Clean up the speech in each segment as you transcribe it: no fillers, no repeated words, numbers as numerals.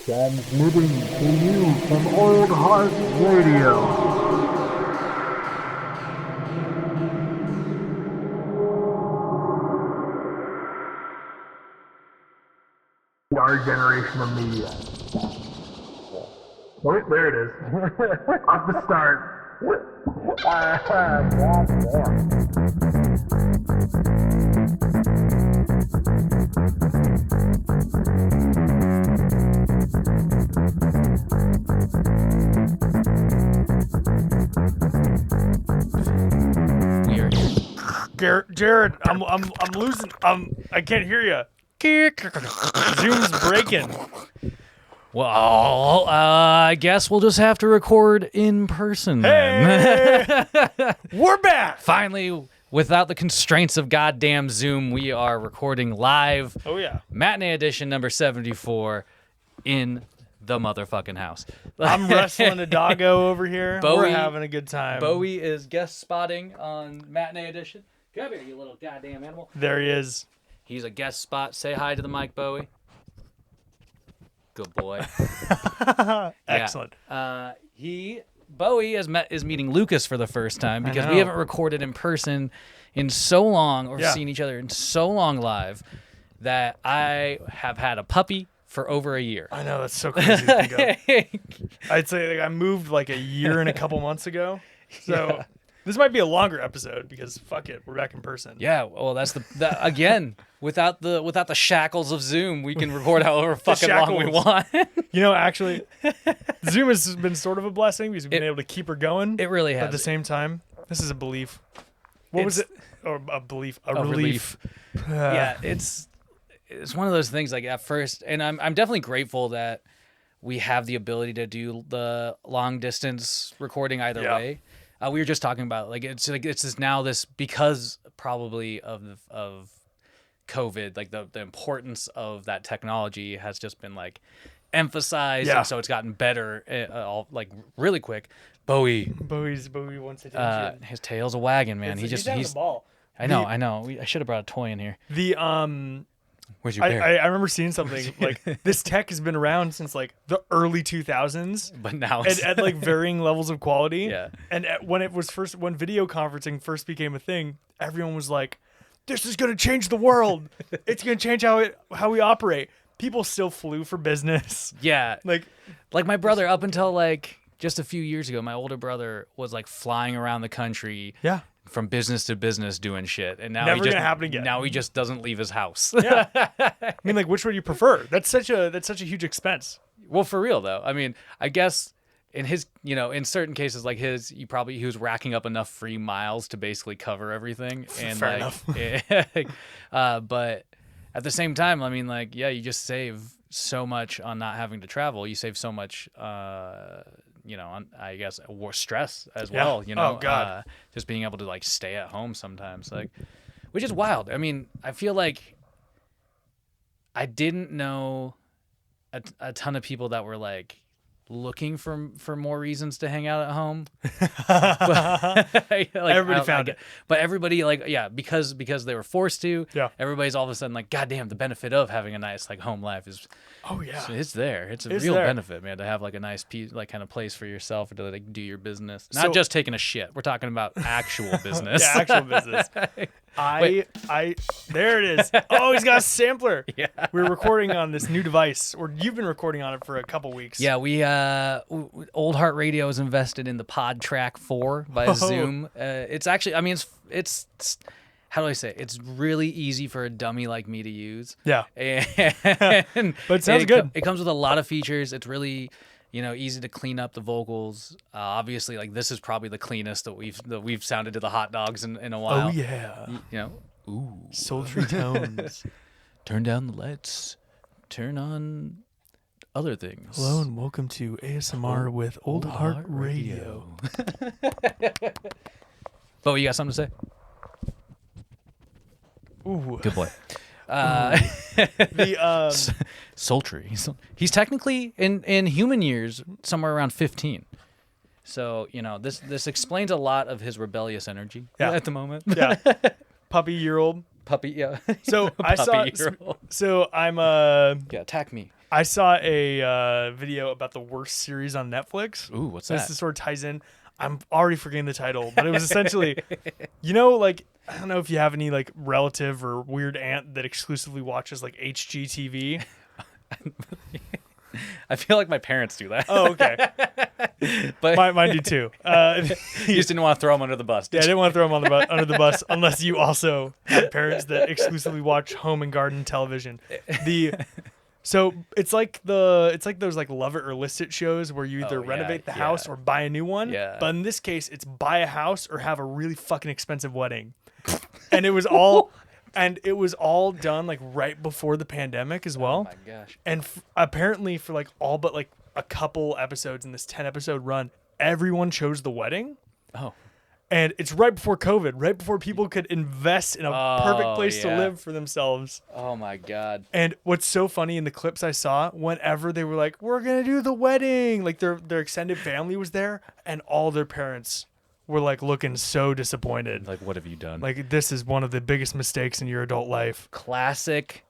Transmitting to you from Old Heart Radio. Our generation of media. Oh, there it is. Off the start. Jared, I'm losing. I can't hear you. Zoom's breaking. Well, I guess we'll just have to record in person then. Hey, we're back. Finally, without the constraints of goddamn Zoom, we are recording live. Oh yeah, Matinee Edition number 74 in the motherfucking house. I'm wrestling a doggo over here. Bowie, we're having a good time. Bowie is guest spotting on Matinee Edition. Come here, you little goddamn animal. There he is. He's a guest spot. Say hi to the mic, Bowie. Good boy. Excellent. Bowie is meeting Lucas for the first time because we haven't recorded in person in so long or seen each other in so long live that I have had a puppy for over a year. I know, that's so crazy to think of. I'd say I moved like a year and a couple months ago. So this might be a longer episode because fuck it, we're back in person. Yeah, well, that's the again, without the shackles of Zoom, we can record however fucking long we want. You know, actually, Zoom has been sort of a blessing because we've been able to keep her going. It really has. But at the same time, this is a belief. What was it? Or a belief? A relief. Yeah, it's one of those things. Like at first, and I'm definitely grateful that we have the ability to do the long distance recording either way. We were just talking about it's just now this because probably of COVID, like the importance of that technology has just been like emphasized, and so it's gotten better, all like really quick. Bowie wants attention. His tail's a wagon, man. He's the ball. I know. I should have brought a toy in here. Where's your bear? I remember seeing something like this tech has been around since like the early 2000s, but now it's at like varying levels of quality. Yeah. And when video conferencing first became a thing, everyone was like, "This is going to change the world. It's going to change how we operate." People still flew for business. Yeah. Like my brother up until like just a few years ago, my older brother was like flying around the country. Yeah. From business to business doing shit, and now never gonna happen again. Now he just doesn't leave his house. Yeah, I mean, like, which would you prefer? That's such a huge expense. Well, for real though. I mean, I guess in his, in certain cases like his, he was racking up enough free miles to basically cover everything. And fair enough. But at the same time, I mean, like, yeah, you just save so much on not having to travel. You save so much. On, I guess, stress as well, Oh, God. Just being able to, like, stay at home sometimes, like, which is wild. I mean, I feel like I didn't know a ton of people that were, like, looking for more reasons to hang out at home. Everybody found it. But everybody, because they were forced to, everybody's all of a sudden like, God damn, the benefit of having a nice, like, home life is... Oh, yeah. It's there. It's a real benefit, man, to have, like, a nice piece, like, kind of place for yourself or to, like, do your business. Not just taking a shit. We're talking about actual business. Yeah, actual business. There it is. Oh, he's got a sampler. Yeah. We're recording on this new device, or you've been recording on it for a couple weeks. Yeah, we Old Heart Radio is invested in the Pod Track 4 by Zoom. It's actually, I mean, it's how do I say it? It's really easy for a dummy like me to use. Yeah. And but it sounds good. It comes with a lot of features. It's really, easy to clean up the vocals. Obviously, like, this is probably the cleanest that we've sounded to the hot dogs in a while. Oh yeah. Ooh, sultry tones. Turn down the lights. Turn on other things. Hello and welcome to ASMR with Old Heart Radio. Bo, you got something to say? Ooh. Good boy. Sultry. He's technically in human years somewhere around 15. So, this explains a lot of his rebellious energy at the moment. Yeah. Puppy-year-old. Puppy, yeah. So I saw. So I'm yeah, attack me. I saw a video about the worst series on Netflix. Ooh, what's This that? sort of ties in. I'm already forgetting the title, but it was essentially, like, I don't know if you have any like relative or weird aunt that exclusively watches like HGTV. I feel like my parents do that. Oh, okay. But Mine do too. you just didn't want to throw them under the bus. Yeah, I didn't want to throw them under the bus unless you also have parents that exclusively watch home and garden television. So it's like those like Love It or List It shows where you either renovate the house or buy a new one. Yeah. But in this case, it's buy a house or have a really fucking expensive wedding. And it was all done like right before the pandemic as well. Oh my gosh. And apparently for like all but like a couple episodes in this 10 episode run, everyone chose the wedding. Oh. And it's right before COVID, right before people could invest in a perfect place to live for themselves. Oh my God. And what's so funny in the clips I saw, whenever they were like, we're going to do the wedding, like their extended family was there and all their parents were like looking so disappointed. Like, what have you done? Like, this is one of the biggest mistakes in your adult life. Classic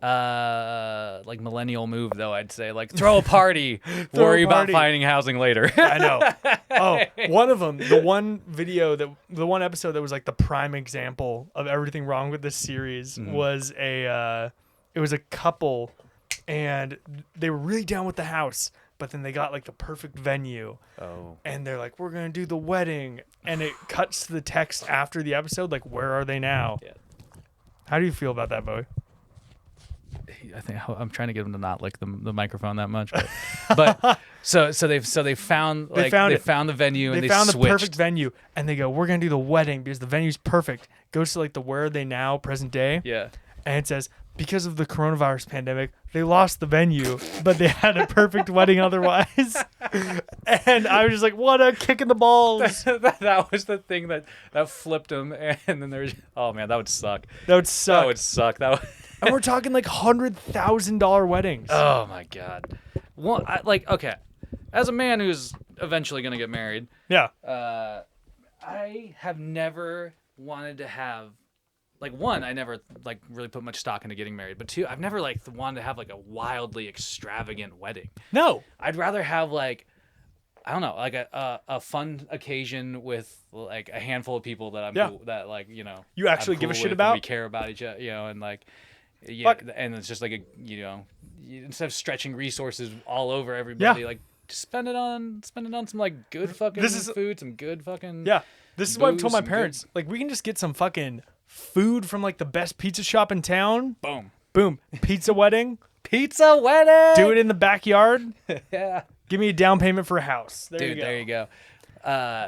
like millennial move though, I'd say. Like, throw a party, worry about finding housing later. I know. Oh, one of them, the one episode that was like the prime example of everything wrong with this series was it was a couple and they were really down with the house, but then they got like the perfect venue. Oh. And they're like, we're going to do the wedding. And it cuts to the text after the episode, like, where are they now? Yeah. How do you feel about that, Bowie? I think I'm trying to get them to not lick the microphone that much, but so they found the venue and they found switched. the perfect venue and they go, we're gonna do the wedding because the venue's perfect. Goes to like the where are they now present day, Yeah. and it says because of the coronavirus pandemic they lost the venue, but they had a perfect wedding otherwise. And I was just like, what a kick in the balls. That was the thing that flipped them, and then there's oh man, that would suck. That would suck. That would suck. That would. And we're talking like $100,000 weddings. Oh my God. Well, okay, as a man who's eventually gonna get married, Yeah. I have never wanted to have, like, one, I never like really put much stock into getting married, but two, I've never like wanted to have like a wildly extravagant wedding. No. I'd rather have like, I don't know, like a fun occasion with like a handful of people that I'm cool, that like, you know, You actually I'm give a cool shit with about? and we care about each other, you know, and like, yeah, Fuck. and it's just like instead of stretching resources all over everybody, like just spend it on some like good fucking food, some good fucking This is what I've told my booze, some parents. Like, we can just get some fucking food from like the best pizza shop in town. Boom. Pizza wedding. Pizza wedding. Do it in the backyard. Yeah. Give me a down payment for a house. There Dude, you go. there you go.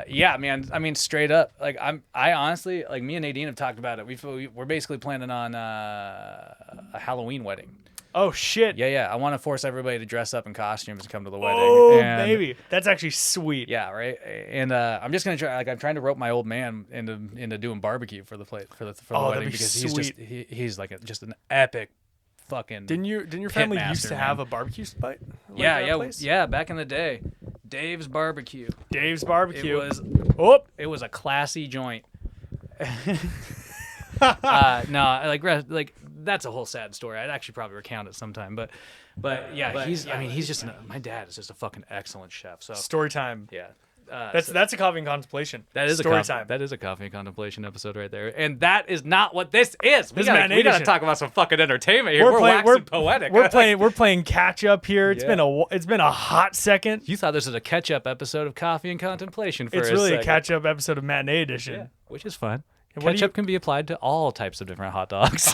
Yeah, man. I mean, straight up, like I honestly, like, me and Nadine have talked about it. We're basically planning on a Halloween wedding. Oh shit. Yeah. I want to force everybody to dress up in costumes and come to the wedding. Oh, and, maybe. That's actually sweet. Yeah, right. And I'm just gonna try. Like, I'm trying to rope my old man into doing barbecue for the wedding because he's like just an epic fucking. Didn't your family pitmaster, used to man. have a barbecue spot? Like Yeah. Back in the day, Dave's Barbecue. Dave's Barbecue. It was a classy joint. No, like that's a whole sad story. I'd actually probably recount it sometime, but my dad is just a fucking excellent chef. So Story time. yeah. That's a coffee and contemplation. That is story a time. That is a coffee and contemplation episode right there, and that is not what this is. We This is gotta Matinee Edition. talk about some fucking entertainment here. We're waxing poetic. We're playing catch up here. It's been a hot second. You thought this was a catch up episode of Coffee and Contemplation for It's a really second. a catch up episode of Matinee Edition. Yeah, which is fun. And what do Ketchup can be applied to all types of different hot dogs.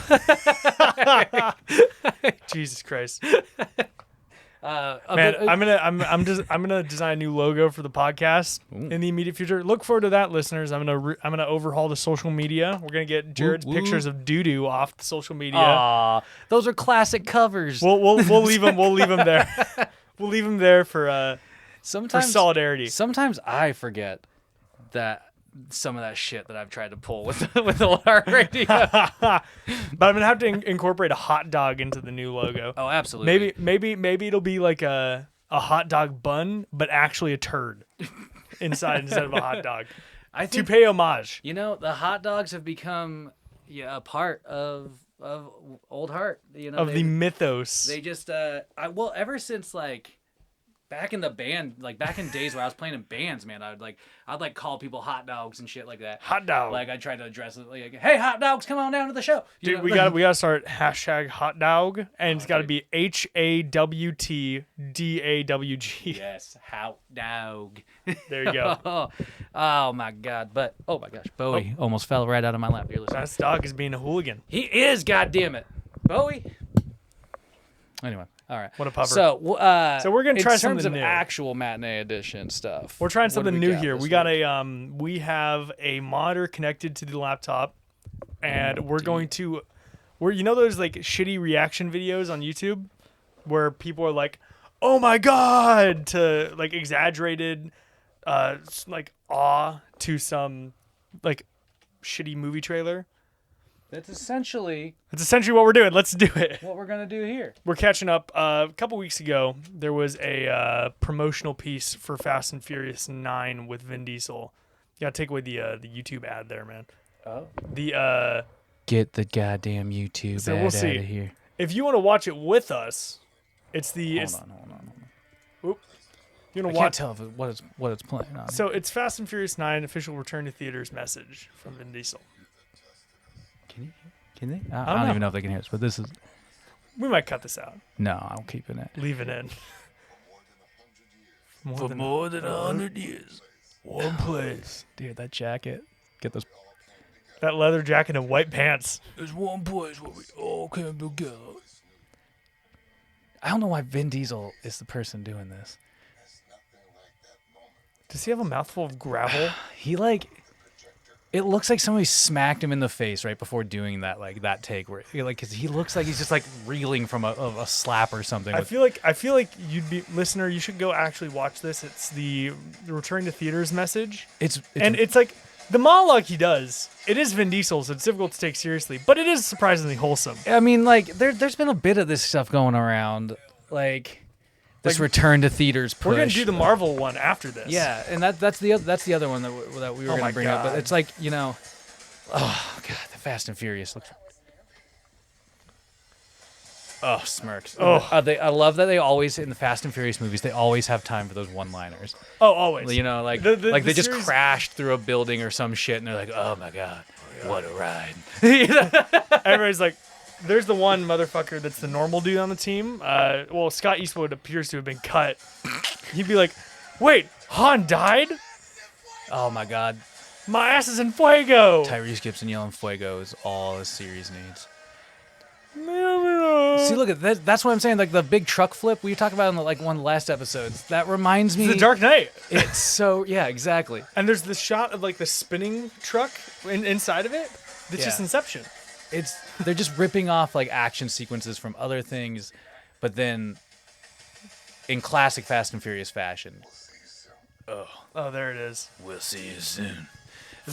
Jesus Christ. Man, I'm gonna design a new logo for the podcast in the immediate future. Look forward to that, listeners. I'm gonna overhaul the social media. We're gonna get Jared's pictures of doo-doo off the social media. Aw, those are classic covers. We'll leave them. We'll leave them there. We'll leave them there for solidarity. Sometimes I forget that some of that shit that I've tried to pull with the Lar Radio. But I'm gonna have to incorporate a hot dog into the new logo. Oh, absolutely. Maybe it'll be like a hot dog bun, but actually a turd inside instead of a hot dog. I think, to pay homage. you know, the hot dogs have become a part of Old Heart. You know, of the mythos. They just ever since like back in the band, like back in days where I was playing in bands, man, I'd call people hot dogs and shit like that. Hot dog. Like I tried to address it like, hey, hot dogs, come on down to the show. Dude, we gotta start hashtag hot dog, and it's gotta be HAWTDAWG. Yes, hot dog. There you go. Oh my god! But oh my gosh, Bowie almost fell right out of my lap. Here, listen. That dog is being a hooligan. He is, goddammit. Bowie. Anyway, all right. What a pupper. So we're gonna try in terms something of new. actual Matinee Edition stuff. We're trying what do something we new got here. this We got week? we have a monitor connected to the laptop, and we're going to, you know those like shitty reaction videos on YouTube, where people are like, "Oh my god," to like exaggerated, like awe to some like shitty movie trailer. That's essentially what we're doing. Let's do it. what we're gonna do here. We're catching up. A couple weeks ago, there was a promotional piece for Fast and Furious 9 with Vin Diesel. You gotta take away the YouTube ad there, man. Oh. The Get the goddamn YouTube So ad we'll see. out of here. if you want to watch it with us, it's the Hold on. you I want to can't watch. tell if what it's playing on. So it's Fast and Furious 9 official return to theaters message from Vin Diesel. Can they? I don't don't know. even know if they can hear us, but this is We might cut this out. no. I'm keeping it. Leave it in. more than 100 years. One place. Dude, that jacket. Get those. That leather jacket and white pants. There's one place where we all come together. I don't know why Vin Diesel is the person doing this. Does he have a mouthful of gravel? He it looks like somebody smacked him in the face right before doing that take where cause he looks like he's just like reeling from a slap or something. I feel like you'd be listener. You should go actually watch this. It's the return to theaters message, it's like the monologue he does. It is Vin Diesel, so it's difficult to take seriously, but it is surprisingly wholesome. I mean, like there's been a bit of this stuff going around, like this return to theaters push. We're gonna do the Marvel one after this. Yeah, and that's the other one that we were Oh my gonna bring up. But God. it's like oh god, the Fast and Furious looks. Oh, smirks. Oh. I love that they always in the Fast and Furious movies they always have time for those one-liners. Oh, always. You know, like The they just series- crashed through a building or some shit, and they're like, "Oh my god, what a ride!" Everybody's like, there's the one motherfucker that's the normal dude on the team. Well, Scott Eastwood appears to have been cut. He'd be like, wait, Han died? Oh my god, My ass is in fuego. Tyrese Gibson yelling "Fuego" is all the series needs. See, See, look at that. That's what I'm saying. Like the big truck flip we talked about in one of the last episodes. That reminds me. The Dark Knight. It's so yeah, exactly. And there's this shot of like the spinning truck inside of it. That's just Yeah. Inception. They're just ripping off like action sequences from other things, but then in classic Fast and Furious fashion. Oh, there it is. We'll see you soon.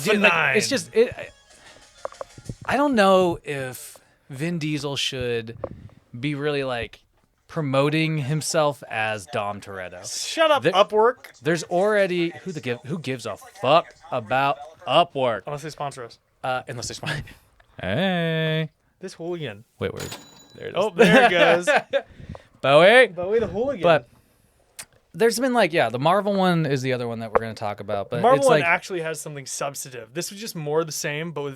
Dude, like, it's just I don't know if Vin Diesel should be really like promoting himself as Dom Toretto. Shut up, There- Upwork. There's already who gives a fuck about Upwork Unless they sponsor us. unless they sponsor. Hey, This hooligan. wait, where? There it is. Oh, there it goes. Bowie. Bowie the hooligan. But there's been the Marvel one is the other one that we're going to talk about. But Marvel it's one like, actually has something substantive. This was just more of the same, but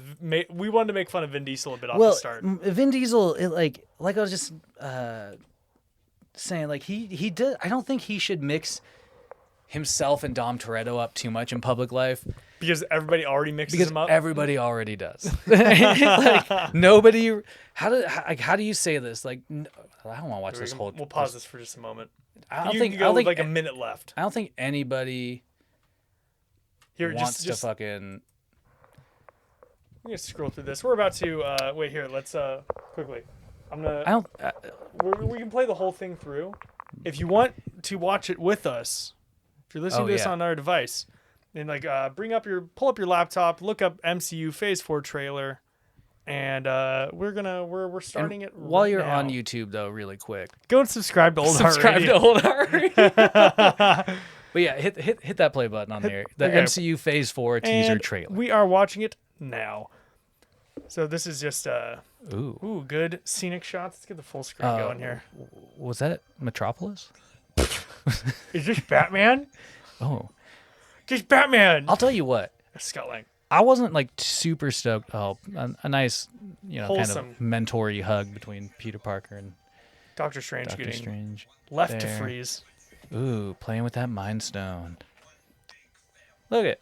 we wanted to make fun of Vin Diesel a bit off the start. Vin Diesel, like I was just saying, like he did. I don't think he should mix himself and Dom Toretto up too much in public life Because everybody already mixes because them up. everybody already does. Like nobody. How do you say this? Like I don't want to watch this whole. We'll pause this for just a moment. I don't You think. can I go don't with think like a minute left. I don't think anybody Here, wants just to fucking. I'm gonna scroll through this. We're about to wait here. Let's quickly. I'm gonna. I don't. We can play the whole thing through. If you want to watch it with us, if you're listening to this on our device, then pull up your laptop, look up MCU Phase 4 trailer, and we're starting it While right you're now. on YouTube, though, really quick, Go and subscribe to Old Heart subscribe Radio. to Old Heart. But yeah, hit that play button on there. The okay. MCU Phase 4 teaser And trailer. We are watching it now. So this is just good scenic shots. Let's get the full screen going here. Was that Metropolis? Is this Batman? Oh, Just Batman. I'll tell you what. Scott Lang. I wasn't like super stoked. Oh, a nice, Wholesome. kind of mentor-y hug between Peter Parker and Doctor Strange Doctor getting Strange. left to there. freeze. Ooh, playing with that Mind Stone. Look at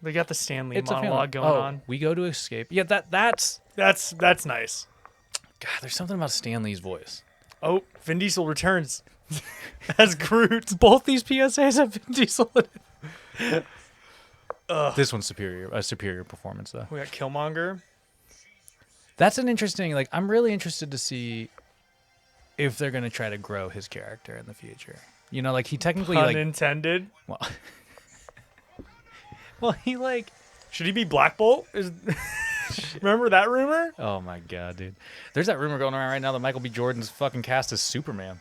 They got the Stanley it's monologue a going feeling. on. We go to escape. Yeah, that's That's nice. God. There's something about Stanley's voice. Oh, Vin Diesel returns as Groot. Both these PSAs have Vin Diesel in it. This one's a superior performance though. We got Killmonger. That's an interesting. Like, I'm really interested to see if they're gonna try to grow his character in the future. Like he technically Pun intended. Well, he like. Should he be Black Bolt? Remember that rumor? Oh my god, dude! There's that rumor going around right now that Michael B. Jordan's fucking cast as Superman.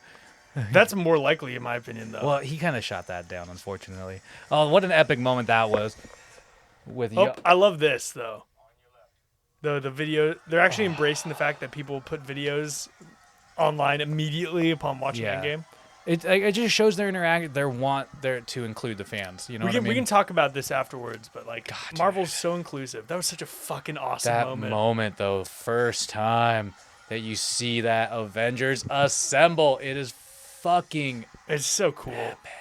That's more likely, in my opinion, though. Well, he kind of shot that down, unfortunately. Oh, what an epic moment that was! I love this though. The video, they're actually embracing the fact that people put videos online immediately upon watching Endgame. It just shows their to include the fans. You know what I mean? We can talk about this afterwards, but like God, Marvel's so inclusive. That was such a fucking awesome that moment though, first time that you see that Avengers assemble, it is fucking. It's so cool. Epic.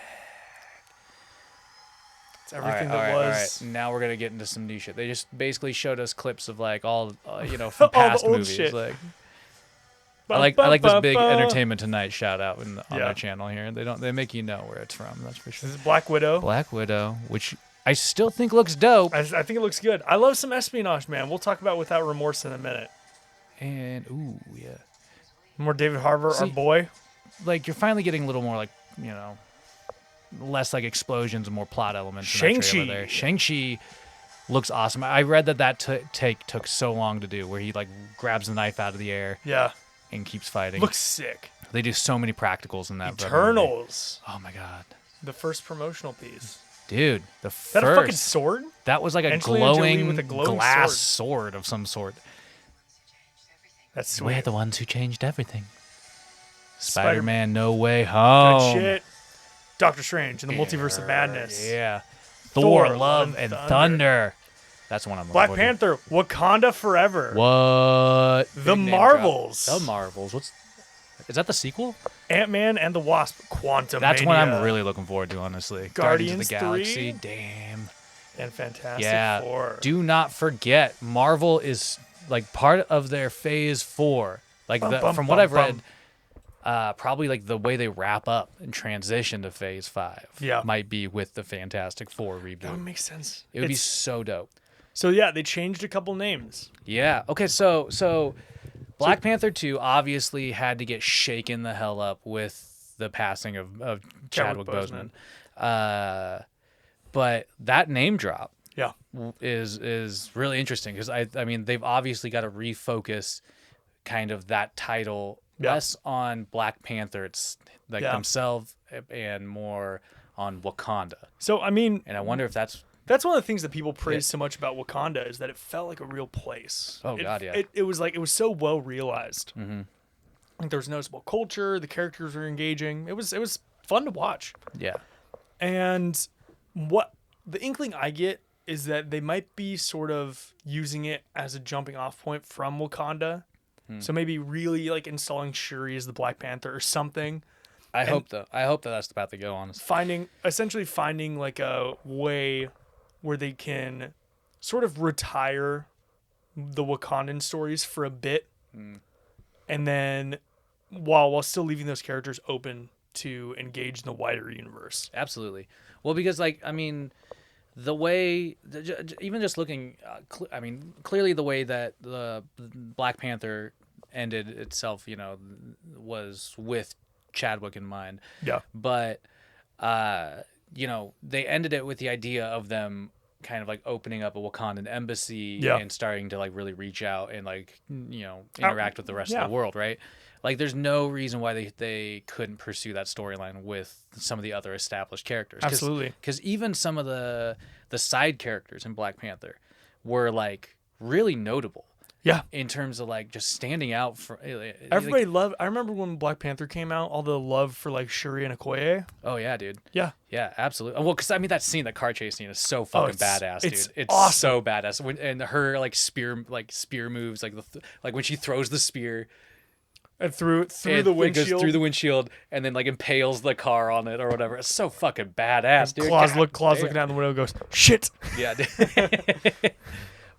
It's everything all that was. All right. Now we're gonna get into some new shit. They just basically showed us clips of like all from all past the old movies. shit. Like, I like this big Entertainment Tonight shout out on their channel here. They make you know where it's from. That's for sure. This is Black Widow. Black Widow, which I still think looks dope. I think it looks good. I love some espionage, man. We'll talk about Without Remorse in a minute. And yeah, More David Harbour, our boy. Like you're finally getting a little more like less like explosions and more plot elements. Shang-Chi. Shang-Chi looks awesome. I read that take took so long to do, where he like grabs the knife out of the air. Yeah. And keeps fighting. Looks sick. They do so many practicals in that. Eternals. Oh my god. The first promotional piece. Dude, Is that a fucking sword? That was like a glowing, with a glass sword of some sort. That's sweet. We're the ones who changed everything. Spider-Man No Way Home. Good shit. Doctor Strange and the Multiverse of Madness. Yeah. Thor, Love and Thunder. That's one I'm looking Black for. Panther, Wakanda Forever. What? The Marvels. The Marvels. Is that the sequel? Ant-Man and the Wasp, Quantumania. That's what I'm really looking forward to, honestly. Guardians of the Galaxy. 3? Damn. And Fantastic Four. Do not forget, Marvel is like part of their Phase 4. Like from what I've read, probably like the way they wrap up and transition to Phase 5 might be with the Fantastic Four reboot. That would make sense. It would be so dope. So yeah, they changed a couple names. Yeah. Okay. So Black Panther 2 obviously had to get shaken the hell up with the passing of Chadwick Boseman. But that name drop, is really interesting because I mean they've obviously got to refocus kind of that title less on Black Panther, it's like themselves, and more on Wakanda. So I mean, and I wonder if that's one of the things that people praise so much about Wakanda is that it felt like a real place. Oh, God, yeah. It was so well realized. Mm-hmm. Like there was noticeable culture. The characters were engaging. It was fun to watch. Yeah. And what the inkling I get is that they might be sort of using it as a jumping off point from Wakanda. So maybe really like installing Shuri as the Black Panther or something. I hope that's the path to go, honestly. Essentially finding like a way where they can sort of retire the Wakandan stories for a bit, and then while still leaving those characters open to engage in the wider universe. Absolutely. Well, because like I mean, the way even just looking, clearly the way that the Black Panther ended itself, was with Chadwick in mind. Yeah. But they ended it with the idea of them kind of like opening up a Wakandan embassy and starting to like really reach out and like interact with the rest of the world, right? Like there's no reason why they couldn't pursue that storyline with some of the other established characters. Absolutely. Because even some of the side characters in Black Panther were like really notable. Yeah. In terms of like just standing out for Everybody loved. I remember when Black Panther came out, all the love for like Shuri and Okoye. Oh yeah, dude. Yeah. Yeah, absolutely. Well, because I mean that scene, that car chase scene, is so fucking badass, dude. It's awesome. so badass. And her like spear moves, like like when she throws the spear And through and the it goes windshield. through the windshield, and then like impales the car on it or whatever. It's so fucking badass, dude. Claus God looking damn. out the window, goes shit. Yeah, dude.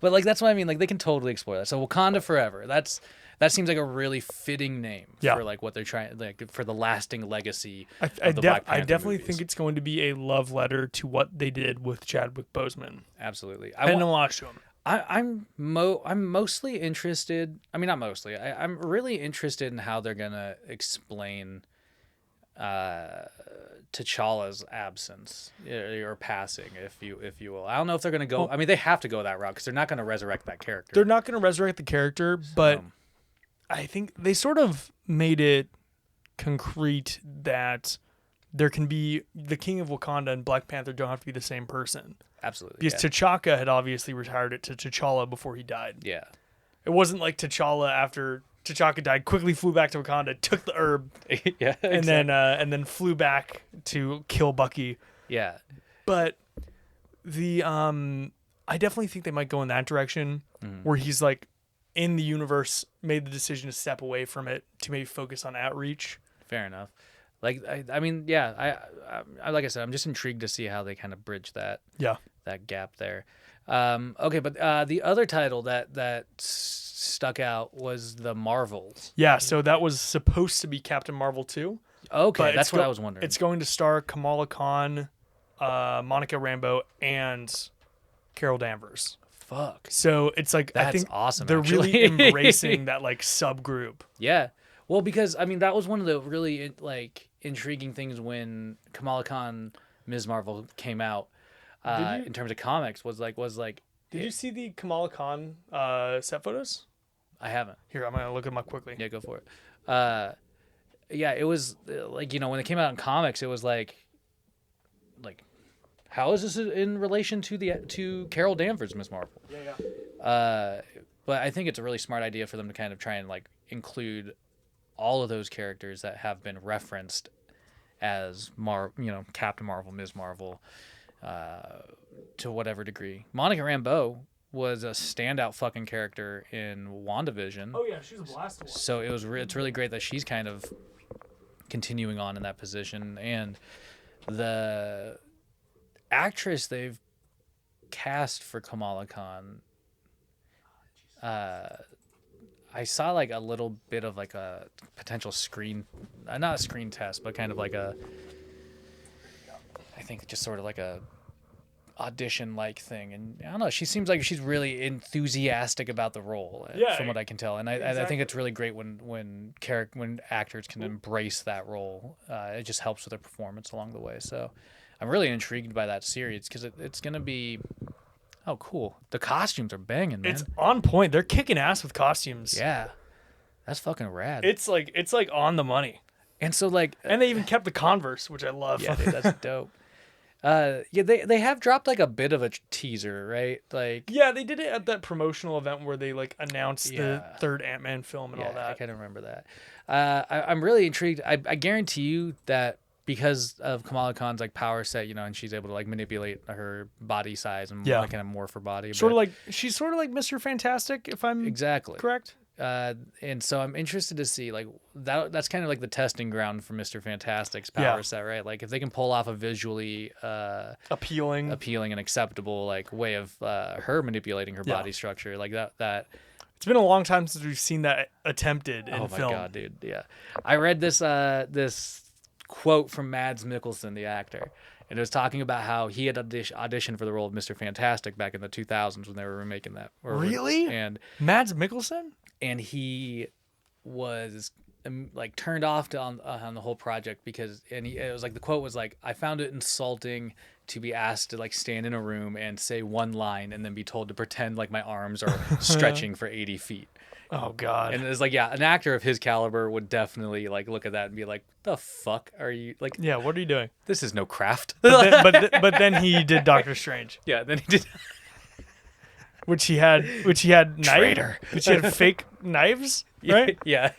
But like that's what I mean. Like they can totally explore that. So Wakanda Forever. That seems like a really fitting name for like what they're trying, like for the lasting legacy of the Black Panther I definitely movies. think it's going to be a love letter to what they did with Chadwick Boseman. Absolutely. I didn't watch him. I'm mostly interested. I mean, not mostly. I'm really interested in how they're gonna explain T'Challa's absence or passing, if you will. I don't know if they're gonna go. I mean, they have to go that route because they're not gonna resurrect that character. They're not going to resurrect the character, but I think they sort of made it concrete that there can be the King of Wakanda and Black Panther don't have to be the same person. Absolutely. Because T'Chaka had obviously retired it to T'Challa before he died. Yeah. It wasn't like T'Challa after T'Chaka died quickly flew back to Wakanda, took the herb, Yeah. and then flew back to kill Bucky. Yeah. But the I definitely think they might go in that direction where he's like in the universe made the decision to step away from it to maybe focus on outreach. Fair enough. Like I mean, yeah. I like I said, I'm just intrigued to see how they kind of bridge that gap there. Okay, but the other title that stuck out was the Marvels. Yeah, so that was supposed to be Captain Marvel 2. Okay, that's what I was wondering. It's going to star Kamala Khan, Monica Rambeau, and Carol Danvers. Fuck. So it's like That's I think awesome. They're Actually. really embracing that like subgroup. Yeah. Well, because I mean that was one of the really like intriguing things when Kamala Khan, Ms. Marvel came out. In terms of comics, was like. Did you see the Kamala Khan set photos? I haven't. Here, I'm gonna look them up quickly. Yeah, go for it. Yeah, it was like when it came out in comics, it was like how is this in relation to Carol Danvers, Ms. Marvel? Yeah. But I think it's a really smart idea for them to kind of try and like include all of those characters that have been referenced as Captain Marvel, Ms. Marvel, to whatever degree. Monica Rambeau was a standout fucking character in WandaVision. Oh yeah, she's a blast to watch. So it's really great that she's kind of continuing on in that position, and the actress they've cast for Kamala Khan. I saw like a little bit of like a potential not a screen test, but kind of like I think just sort of like a audition like thing, and I don't know, she seems like she's really enthusiastic about the role, from what I can tell, and I think it's really great when actors can embrace that role. It just helps with their performance along the way. So I'm really intrigued by that series because it's gonna be cool. The costumes are banging, man. It's on point. They're kicking ass with costumes. Yeah, that's fucking rad. It's like on the money. And so like, and they even kept the Converse, which I love. Yeah, dude, that's dope. They have dropped like a bit of a teaser, right? Like, yeah, they did it at that promotional event where they like announced the third Ant-Man film and all that. I kind of remember that. I'm really intrigued. I guarantee you that because of Kamala Khan's like power set, and she's able to like manipulate her body size and kind of morph her body. She's sort of like Mr. Fantastic, if I'm correct. And so I'm interested to see like that's kind of like the testing ground for Mr. Fantastic's power set, right? Like if they can pull off a visually appealing and acceptable like way of her manipulating her body structure, like that. It's been a long time since we've seen that attempted in film. Oh my god, dude! Yeah, I read this quote from Mads Mikkelsen, the actor, and it was talking about how he had auditioned for the role of Mr. Fantastic back in the 2000s when they were remaking that. Really? And Mads Mikkelsen? And he was like turned off on the whole project because it was like the quote was like, I found it insulting to be asked to like stand in a room and say one line and then be told to pretend like my arms are stretching for 80 feet. Oh God. And it's like, yeah, an actor of his caliber would definitely like look at that and be like, the fuck are you like? Yeah, what are you doing? This is no craft. But then he did Doctor Strange. Yeah, then he did. which he had Traitor. which he had fake knives, right? Yeah.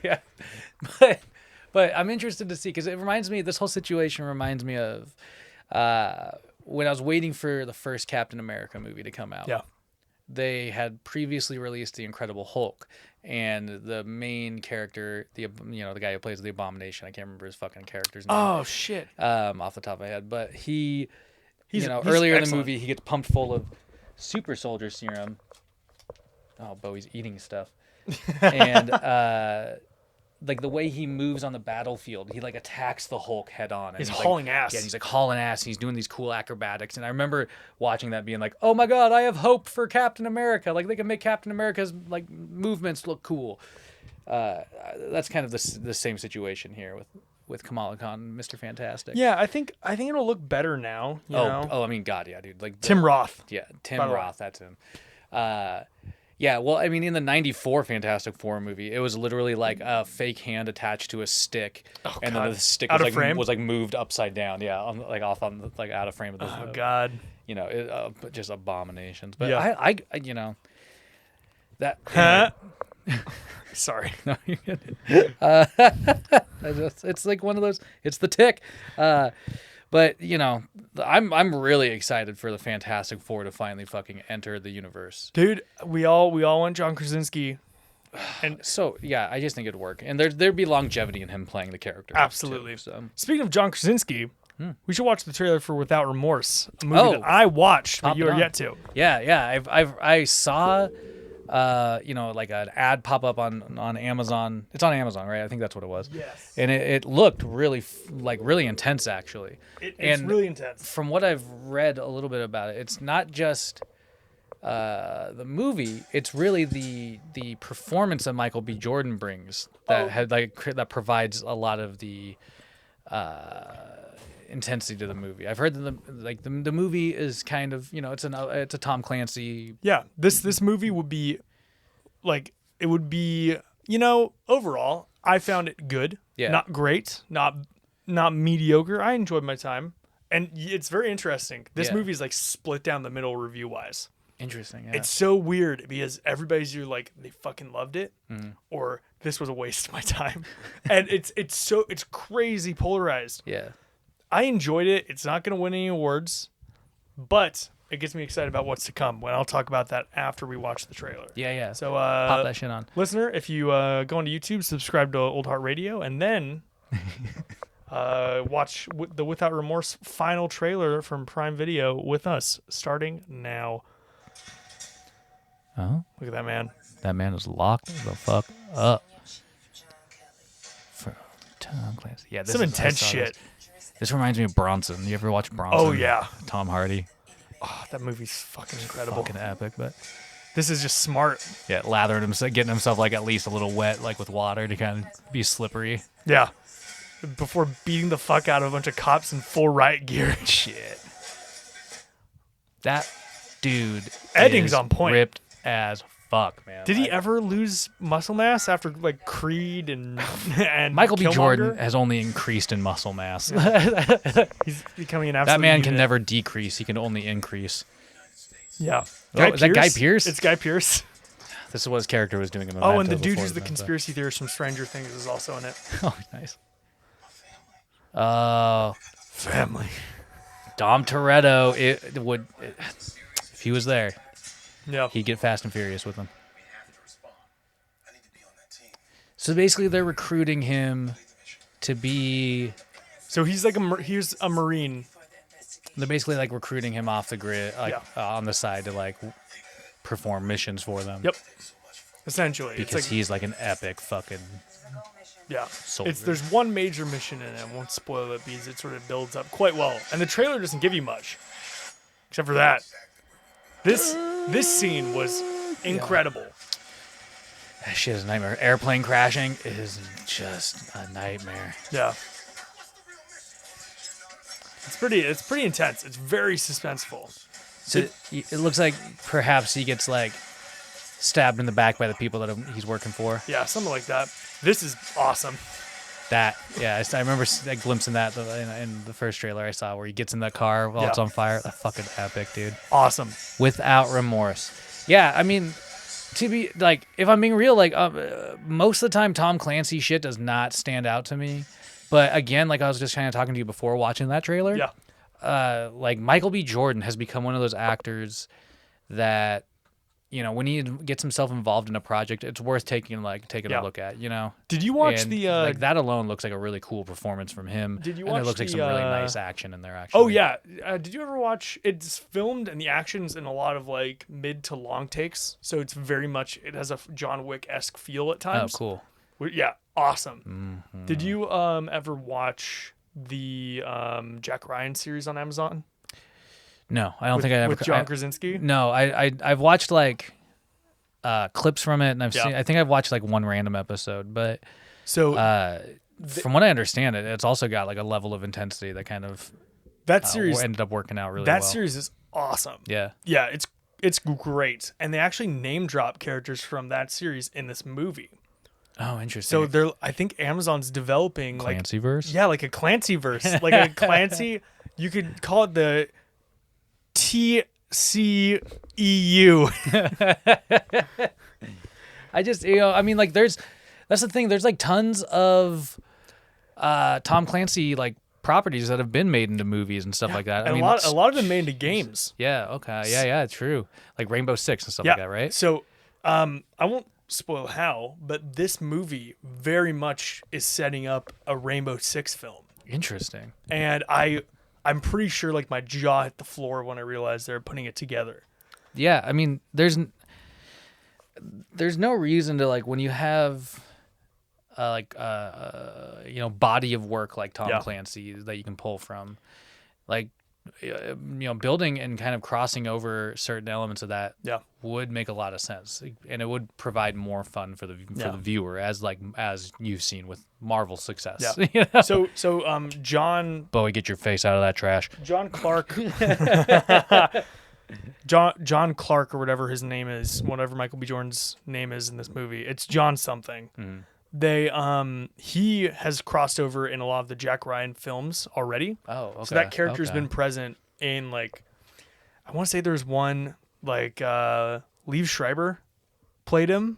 But I'm interested to see, because it reminds me, this whole situation reminds me of when I was waiting for the first Captain America movie to come out. Yeah. They had previously released The Incredible Hulk, and the main character, the guy who plays the Abomination, I can't remember his fucking character's name. Oh shit. Off the top of my head, but he's excellent. earlier in the movie, he gets pumped full of super soldier serum. Oh, Bowie's eating stuff. And like the way he moves on the battlefield, he like attacks the Hulk head on. And He's hauling like, ass. Yeah, he's like hauling ass. He's doing these cool acrobatics. And I remember watching that being like, oh my God, I have hope for Captain America. Like they can make Captain America's like movements look cool. That's kind of the same situation here with Kamala Khan, Mr. Fantastic. Yeah, I think it'll look better now. You know? Oh, I mean, God, yeah, dude. Like Tim Roth. Yeah, Tim Roth. That's him. Yeah, well, I mean, in the '94 Fantastic Four movie, it was literally like a fake hand attached to a stick, and then the stick was like moved upside down. Yeah, out of frame of the. Oh God. Just abominations. But yeah. I that. Huh? Sorry. No, you're good. It's like one of those. It's the tick. But I'm really excited for the Fantastic Four to finally fucking enter the universe. Dude, we all want John Krasinski, and so yeah, I just think it'd work, and there'd be longevity in him playing the character. Absolutely. Too, so. Speaking of John Krasinski, we should watch the trailer for Without Remorse, a movie that I watched, but you are yet to. Yeah. I saw. Like an ad pop up on Amazon. It's on Amazon, right? I think that's what it was. Yes. And it looked really really intense, actually. It's really intense. From what I've read a little bit about it, it's not just the movie. It's really the performance that Michael B. Jordan brings that provides a lot of the intensity to the movie. I've heard that the movie is kind of it's a Tom Clancy. Yeah, this movie would be like it would be overall I found it good. Yeah. Not great, not mediocre. I enjoyed my time, and it's very interesting. This movie is like split down the middle review wise. Interesting. Yeah. It's so weird because everybody's either like they fucking loved it, or this was a waste of my time, and it's crazy polarized. Yeah. I enjoyed it. It's not going to win any awards, but it gets me excited about what's to come. When I'll talk about that after we watch the trailer. Yeah. So pop that shit on. Listener, if you go onto YouTube, subscribe to Old Heart Radio, and then watch the Without Remorse final trailer from Prime Video with us, starting now. Oh, look at that man. That man is locked the fuck up. For Tom Clancy. Yeah, some intense shit. This reminds me of Bronson. You ever watch Bronson? Oh, yeah. Tom Hardy. Oh, that movie's fucking incredible. Fucking epic, but this is just smart. Yeah, lathering himself, getting himself like at least a little wet, like with water to kind of be slippery. Yeah. Before beating the fuck out of a bunch of cops in full riot gear. Shit. That dude Edding's on point. Ripped as fuck, man. Did he ever lose muscle mass after like Creed and Michael B. Killmonger? Jordan has only increased in muscle mass. He's becoming an absolute That man unit. can never decrease. He can only increase. Yeah. Is that Guy Pearce? It's Guy Pearce. This is what his character was doing in the and the dude who's the conspiracy theorist from Stranger Things is also in it. Oh, nice. Family. Dom Toretto, if he was there, yeah, he'd get Fast and Furious with him. So basically, they're recruiting him to be. So he's like he's a Marine. They're basically like recruiting him off the grid, on the side to like perform missions for them. Yep. Essentially, because he's like an epic fucking. Yeah, soldier. There's one major mission in it. I won't spoil it because it sort of builds up quite well, and the trailer doesn't give you much, except for that. This scene was incredible. That shit is a nightmare. Airplane crashing is just a nightmare. Yeah, it's pretty intense. It's very suspenseful. So it looks like perhaps he gets like stabbed in the back by the people that he's working for. Yeah, something like that. This is awesome. I remember glimpsing that in the first trailer I saw where he gets in the car while it's on fire. That's fucking epic, dude. Awesome. Without Remorse. Yeah, I mean, to be like, if I'm being real, like most of the time, Tom Clancy shit does not stand out to me. But again, like I was just kind of talking to you before watching that trailer. Yeah. Like Michael B. Jordan has become one of those actors that, you know, when he gets himself involved in a project, it's worth taking a look at. You know. Did you watch and, the like that alone looks like a really cool performance from him. Did you and watch it looks like the, some really nice action in there. Actually. Oh yeah. Did you ever watch? It's filmed and the action's in a lot of like mid to long takes, so it's very much it has a John Wick-esque feel at times. Oh, cool. Yeah, awesome. Mm-hmm. Did you ever watch the Jack Ryan series on Amazon? No, I don't think I ever. With John Krasinski? No, I've watched like clips from it, and I think I've watched like one random episode, but so from what I understand, it's also got like a level of intensity that kind of that series ended up working out really that well. series is awesome. Yeah, it's great, and they actually name drop characters from that series in this movie. Oh, interesting. So I think Amazon's developing Clancyverse. Like a Clancyverse, like a Clancy. You could call it the DCEU. I mean, like that's the thing. There's like tons of Tom Clancy like properties that have been made into movies and stuff like that. And I mean, a lot of them made into games. Yeah. Okay. Yeah. True. Like Rainbow Six and stuff like that, right? So, I won't spoil how, but this movie very much is setting up a Rainbow Six film. Interesting. And I'm pretty sure like my jaw hit the floor when I realized they're putting it together. Yeah, I mean, there's no reason to like when you have you know, body of work like Tom Clancy that you can pull from, like you know, building and kind of crossing over certain elements of that would make a lot of sense, and it would provide more fun for the viewer, as you've seen with Marvel's success. Yeah. You know? So John Bowie, get your face out of that trash. John Clark John Clark or whatever his name is, whatever Michael B. Jordan's name is in this movie, it's John something. Mm-hmm. He has crossed over in a lot of the Jack Ryan films already. Oh, okay. So that character's been present in like, I want to say there's one like Liev Schreiber played the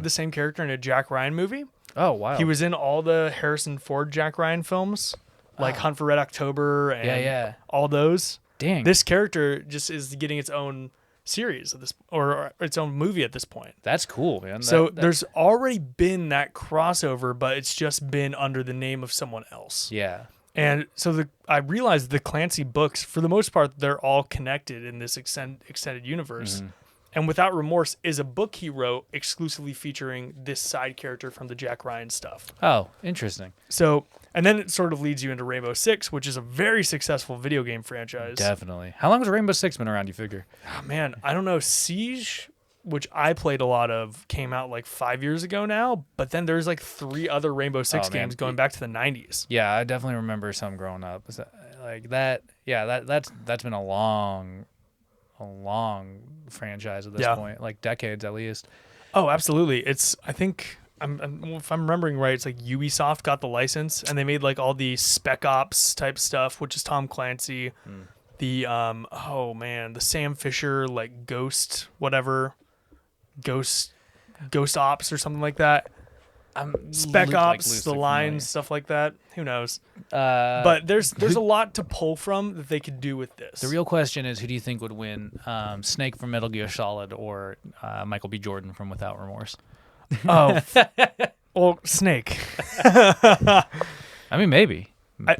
same character in a Jack Ryan movie. Oh wow. He was in all the Harrison Ford Jack Ryan films, like Hunt for Red October and all those. Dang. This character just is getting its own series at this, or its own movie at this point. That's cool, man. There's already been that crossover, but it's just been under the name of someone else. Yeah. And so I realized the Clancy books, for the most part, they're all connected in this extended universe. Mm-hmm. And Without Remorse is a book he wrote exclusively featuring this side character from the Jack Ryan stuff. Oh, interesting. So, and then it sort of leads you into Rainbow Six, which is a very successful video game franchise. Definitely. How long has Rainbow Six been around, you figure? Oh, man, I don't know. Siege, which I played a lot of, came out like 5 years ago now, but then there's like 3 other Rainbow Six games going back to the 90s. Yeah, I definitely remember some growing up. Like that, yeah, that's been a long franchise at this point, like decades at least. Oh, absolutely. I think if I'm remembering right, it's like Ubisoft got the license and they made like all the Spec Ops type stuff, which is Tom Clancy. The the Sam Fisher like Ghost Ops or something like that. Spec Ops, the lines, stuff like that. Who knows? But there's a lot to pull from that they could do with this. The real question is, who do you think would win, Snake from Metal Gear Solid or Michael B. Jordan from Without Remorse? Oh, well, Snake. I mean, maybe.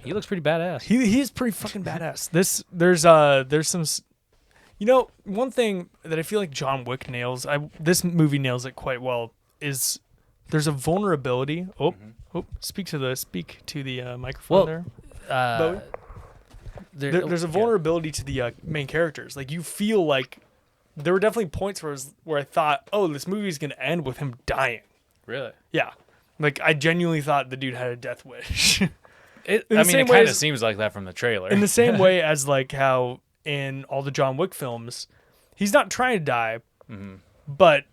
He looks pretty badass. He is pretty fucking badass. There's some, one thing that I feel like John Wick nails. This movie nails it quite well. Is there's a vulnerability. Speak to the microphone there. There's a vulnerability to the main characters. Like you feel like there were definitely points where I thought, oh, this movie is gonna end with him dying. Really? Yeah. Like I genuinely thought the dude had a death wish. It kind of seems like that from the trailer. In the same way as like how in all the John Wick films, he's not trying to die, but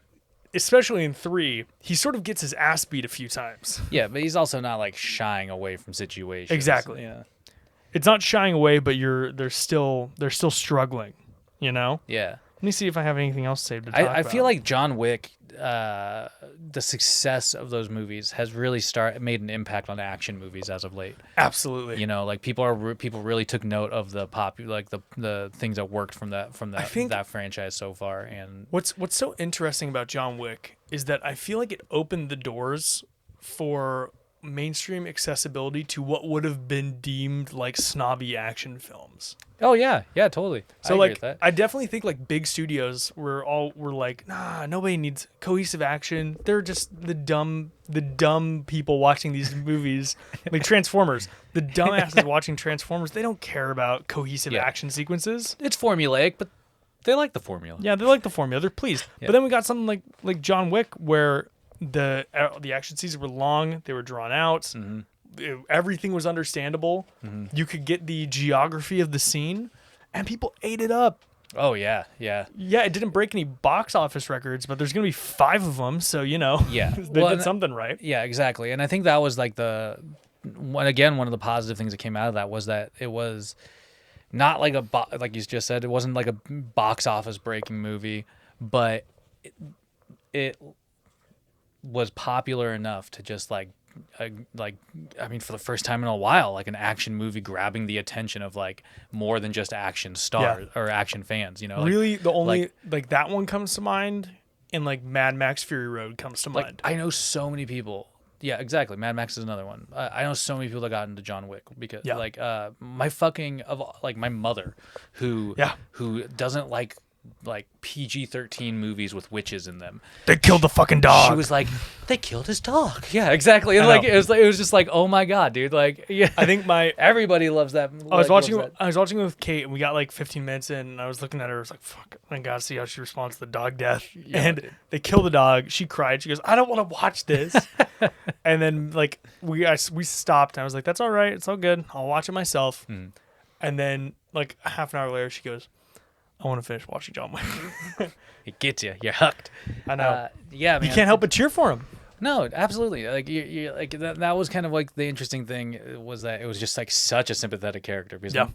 especially in 3, he sort of gets his ass beat a few times. Yeah, but he's also not like shying away from situations. Exactly. Yeah. It's not shying away, but they're still struggling, you know? Yeah. Let me see if I have anything else saved to talk about. I feel like John Wick, the success of those movies has really made an impact on action movies as of late. Absolutely. You know, like people really took note of the the things that worked from that that franchise so far. And what's so interesting about John Wick is that I feel like it opened the doors for mainstream accessibility to what would have been deemed like snobby action films. Oh yeah, totally. So I like, agree with that. I definitely think like big studios were like, nah, nobody needs cohesive action. They're just the dumb people watching these movies, like Transformers. The dumbasses watching Transformers, they don't care about cohesive action sequences. It's formulaic, but they like the formula. Yeah, they like the formula. They're pleased. Yeah. But then we got something like John Wick, where the action scenes were long, they were drawn out. Mm-hmm. Everything was understandable. Mm-hmm. You could get the geography of the scene, and people ate it up. Oh yeah. Yeah, it didn't break any box office records, but there's gonna be 5 of them, so you know, yeah, they did something right. Yeah, exactly. And I think that was like one of the positive things that came out of that was that it was not like like you just said, it wasn't like a box office breaking movie, but it was popular enough to just like I mean, for the first time in a while, like an action movie grabbing the attention of like more than just action stars or action fans, you know. Really, the only like that one comes to mind, and like Mad Max Fury Road comes to mind. I know so many people. Yeah, exactly. Mad Max is another one. I know so many people that got into John Wick because like my mother who doesn't like PG-13 movies with witches in them. They killed the fucking dog. She was like, they killed his dog. Yeah, exactly. And like it was just like, oh my god, dude. Like, yeah. I think everybody loves that. I was watching with Kate, and we got like 15 minutes in, and I was looking at her. I was like, fuck, I gotta see how she responds to the dog death. Yeah, and they kill the dog. She cried. She goes, I don't want to watch this. And then like we stopped, and I was like, that's all right. It's all good. I'll watch it myself. And then like a half an hour later, she goes, I want to finish watching John Wick. It gets you. You're hooked. I know. Yeah, man. You can't help but cheer for him. No, absolutely. Like you like that was kind of like the interesting thing was that it was just like such a sympathetic character because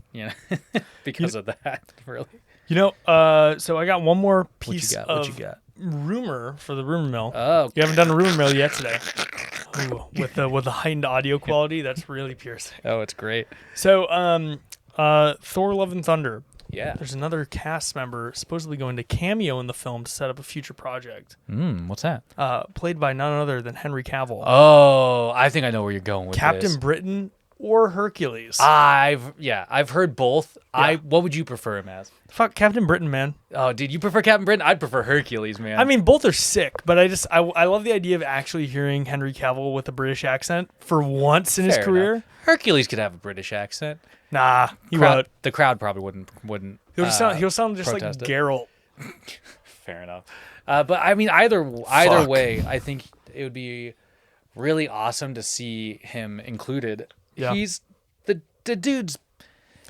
because of that, really. You know, so I got one more piece what you got? Rumor for the rumor mill. Oh, you haven't done a rumor mill yet today. Ooh, with the heightened audio quality, that's really piercing. Oh, it's great. So, Thor: Love and Thunder. Yeah. There's another cast member supposedly going to cameo in the film to set up a future project. What's that? Played by none other than Henry Cavill. Oh, I think I know where you're going with Captain this. Britain or Hercules. I've heard both. Yeah. What would you prefer him as? Fuck Captain Britain, man. Oh, did you prefer Captain Britain? I'd prefer Hercules, man. I mean, both are sick, but I love the idea of actually hearing Henry Cavill with a British accent for once in his career. Enough. Hercules could have a British accent. Nah, he won't. The crowd probably wouldn't. He'll sound just like Geralt. Fair enough. But I mean, either way, I think it would be really awesome to see him included. Yeah. He's the dude's.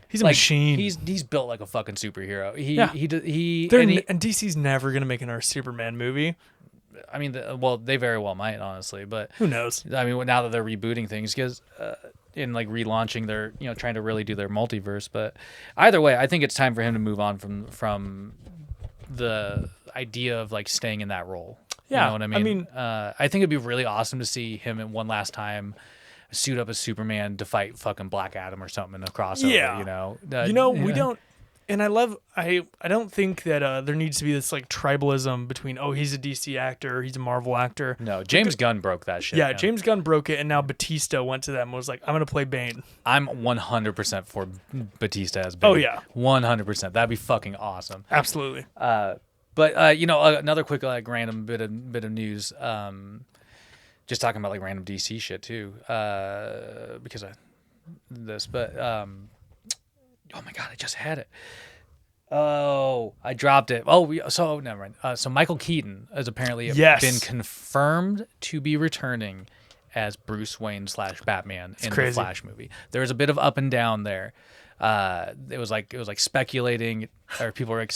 He's a machine. He's built like a fucking superhero. And DC's never gonna make another Superman movie. I mean, they very well might, honestly, but who knows? I mean, now that they're rebooting things, because in like relaunching their, trying to really do their multiverse. But either way, I think it's time for him to move on from the idea of like staying in that role. Yeah, you know what I mean? I think it'd be really awesome to see him in one last time suit up as Superman to fight fucking Black Adam or something in a crossover. Yeah, we don't. And I don't think that there needs to be this like tribalism between, he's a DC actor, he's a Marvel actor. No, James Gunn broke that shit. Yeah, man. James Gunn broke it, and now Batista went to them and was like, I'm going to play Bane. I'm 100% for Batista as Bane. Oh, yeah. 100%. That'd be fucking awesome. Absolutely. But another quick like random bit of news. Just talking about like random DC shit too. Because oh my god, I just had it. Oh, I dropped it. So never mind. So Michael Keaton has apparently been confirmed to be returning as Bruce Wayne / Batman in the Flash movie. There was a bit of up and down there. It was like speculating, or people were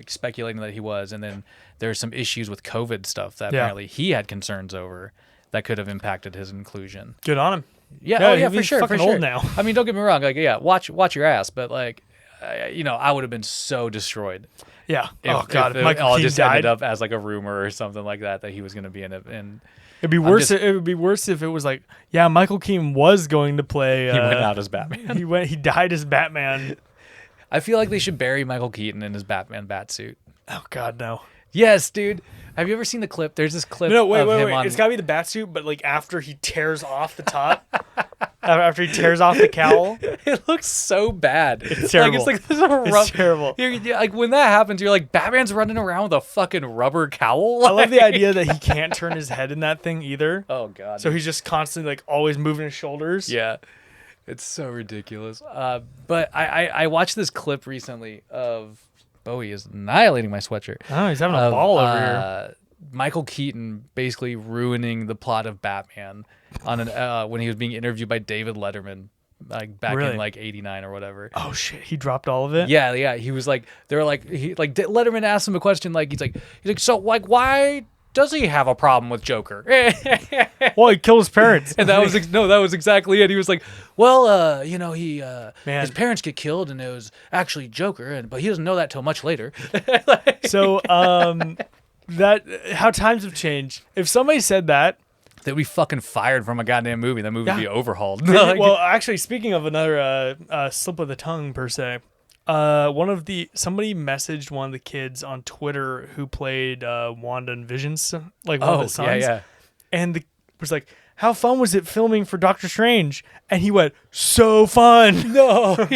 speculating that he was, and then there's some issues with COVID stuff that apparently he had concerns over that could have impacted his inclusion. Good on him. Yeah, for he's sure. Fucking for sure. old now. I mean, don't get me wrong. Like, watch your ass, but like, I would have been so destroyed. Yeah. If, God, if if Michael all Keaton just died, ended up as like a rumor or something like that he was going to be in it. And it'd be worse. It would be worse if it was like, yeah, Michael Keaton was going to play. he went out as Batman. He died as Batman. I feel like they should bury Michael Keaton in his Batman batsuit. Oh God, no. Yes, dude. Have you ever seen the clip? There's this clip. No, wait. On... It's gotta be the Batsuit, but like after he tears off the top, after he tears off the cowl, it looks so bad. It's terrible. Like it's like rough. It's terrible. Like when that happens, you're like, Batman's running around with a fucking rubber cowl. I love the idea that he can't turn his head in that thing either. Oh God. So he's just constantly like always moving his shoulders. Yeah. It's so ridiculous. But I watched this clip recently of Bowie is annihilating my sweatshirt. Oh, he's having a ball over here. Michael Keaton basically ruining the plot of Batman on when he was being interviewed by David Letterman, like back in like '89 or whatever. Oh shit, he dropped all of it. Yeah. He was like, they were like, Letterman asked him a question, like he's like, so like why does he have a problem with Joker? Well, he killed his parents. And that was exactly it. He was like, well, his parents get killed and it was actually Joker, but he doesn't know that till much later. So, that how times have changed. If somebody said that, they'd be fucking fired from a goddamn movie. That movie would be overhauled. Well, actually, speaking of another slip of the tongue per se, somebody messaged one of the kids on Twitter who played Wanda and Vision's like one of the sons. Yeah. And was like, how fun was it filming for Doctor Strange? And he went, so fun. No.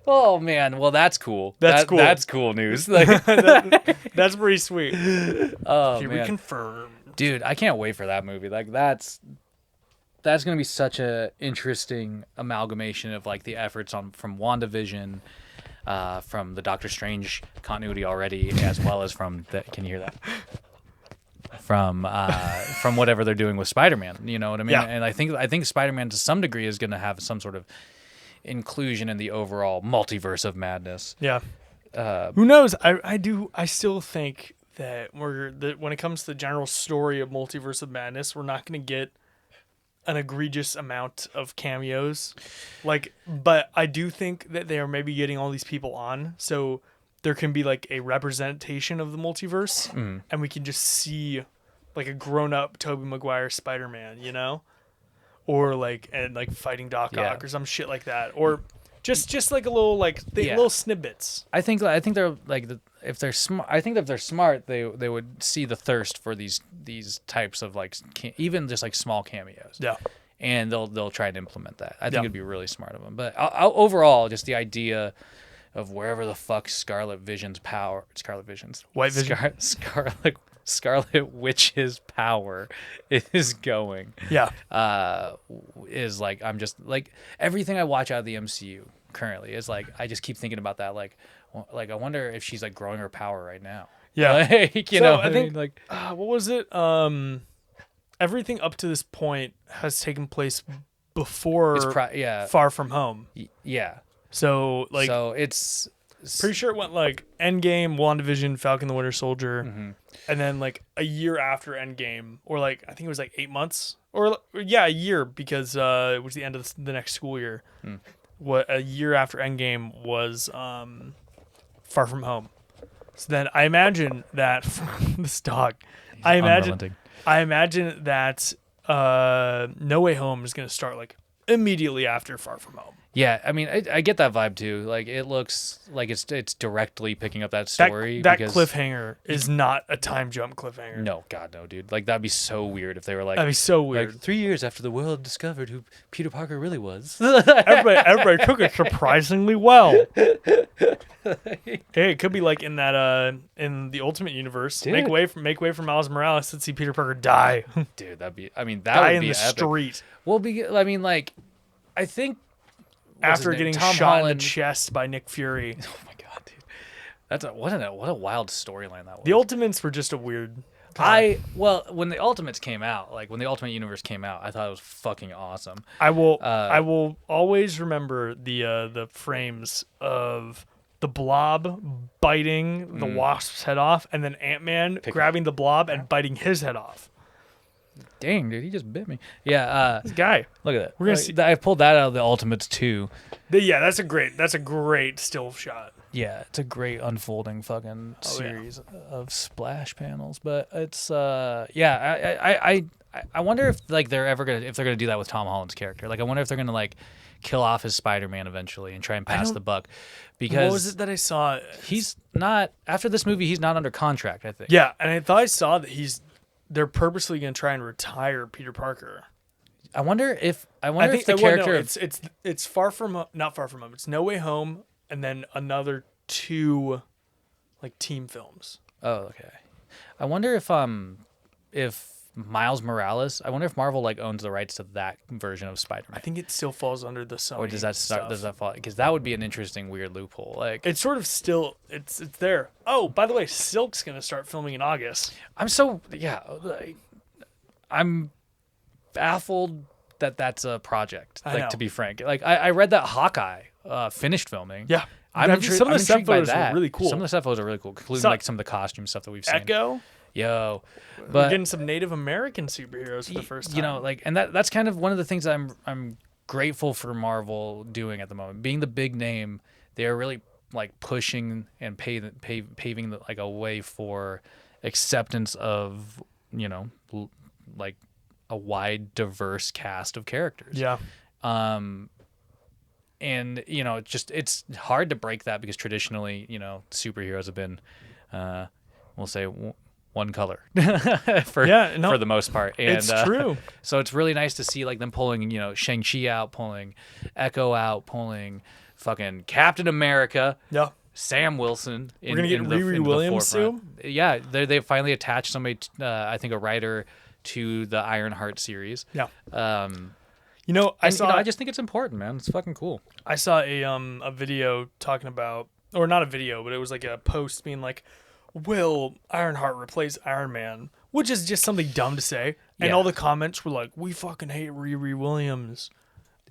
Oh man, well that's cool. That's cool. That's cool news. Like, that's pretty sweet. Oh Can man, reconfirm. Dude, I can't wait for that movie. Like that's gonna be such a interesting amalgamation of like the efforts from WandaVision, from the Doctor Strange continuity already, as well as from the. Can you hear that? From whatever they're doing with Spider-Man. You know what I mean? Yeah. And I think Spider-Man to some degree is gonna have some sort of inclusion in the overall multiverse of madness. Yeah. Who knows? I still think that when it comes to the general story of Multiverse of Madness, we're not going to get an egregious amount of cameos. But I do think that they are maybe getting all these people on, so there can be like a representation of the multiverse, and we can just see like a grown-up Tobey Maguire Spider-Man, you know? Or fighting Doc Ock or some shit like that, or just like a little little snippets. I think they're like if they're smart. I think if they're smart, they would see the thirst for these types of like even just like small cameos. Yeah, and they'll try to implement that. I think it'd be really smart of them. But overall, just the idea of wherever the fuck White Vision, Scarlet Witch's power is going. Yeah. Is like I'm just like everything I watch out of the MCU currently is like I just keep thinking about that like I wonder if she's like growing her power right now. Yeah. Like, you know, I think like what was it? Everything up to this point has taken place before Far From Home. Yeah. So it's pretty sure it went like Endgame, WandaVision, Falcon the Winter Soldier, and then like a year after Endgame, or like I think it was like 8 months, or a year because it was the end of the next school year. What a year after Endgame was Far From Home. So then I imagine that this dog. I imagine that No Way Home is going to start like immediately after Far From Home. Yeah, I mean, I get that vibe too. Like, it looks like it's directly picking up that story. That cliffhanger is not a time jump cliffhanger. No, God, no, dude. Like, that'd be so weird if they were like... That'd be so weird. Like, 3 years after the world discovered who Peter Parker really was. everybody took it surprisingly well. Hey, it could be like in that in the Ultimate Universe. Dude. Make way for Miles Morales. Let's see Peter Parker die. Dude, that would be die in the epic. Street. Well, I mean, like, I think... After getting shot in the chest by Nick Fury. Oh my god, dude! That's what a wild storyline that was. The Ultimates were just a weird. When the Ultimates came out, like when the Ultimate Universe came out, I thought it was fucking awesome. I will always remember the frames of the Blob biting the Wasp's head off, and then Ant-Man grabbing the Blob and biting his head off. Dang, dude, he just bit me. Yeah, This guy. look at that. We're gonna see. I pulled that out of the Ultimates too. Yeah, that's a great still shot. Yeah, it's a great unfolding fucking series of splash panels. But it's I wonder if like they're gonna do that with Tom Holland's character. Like I wonder if they're gonna like kill off his Spider-Man eventually and try and pass the buck. Because what was it that I saw? He's not after this movie. He's not under contract, I think. Yeah, and I thought I saw that they're purposely gonna try and retire Peter Parker. I wonder if the character. character. It's not Far From Home. It's No Way Home, and then another 2 like team films. Oh, okay. I wonder if Miles Morales. I wonder if Marvel like owns the rights to that version of Spider-Man. I think it still falls under the Sony. Or does that start? stuff. Does that fall? Because that would be an interesting, weird loophole. Like It's sort of still. It's there. Oh, by the way, Silk's gonna start filming in August. I'm baffled that that's a project. I Like know. to be frank, like I read that Hawkeye finished filming. Yeah, Some of the set photos are really cool. Some of the set photos are really cool, including Some- like some of the costume stuff that we've seen. Echo. Yo, We're but getting some Native American superheroes for the first time. you know, like, and that's kind of one of the things I'm grateful for Marvel doing at the moment. Being the big name, they're really like pushing and paving like a way for acceptance of like a wide, diverse cast of characters. Yeah. And it's hard to break that because traditionally, superheroes have been, we'll say, one color for the most part. And, it's true. So it's really nice to see like them pulling, Shang-Chi out, pulling Echo out, pulling fucking Captain America. Yeah. Sam Wilson. We're gonna get Riri Williams soon. Yeah, they finally attached somebody, I think a writer, to the Ironheart series. Yeah. I just think it's important, man. It's fucking cool. I saw a video talking about, or not a video, but it was like a post being like, will Ironheart replace Iron Man? Which is just something dumb to say. And Yeah. all the comments were like, we fucking hate Riri Williams.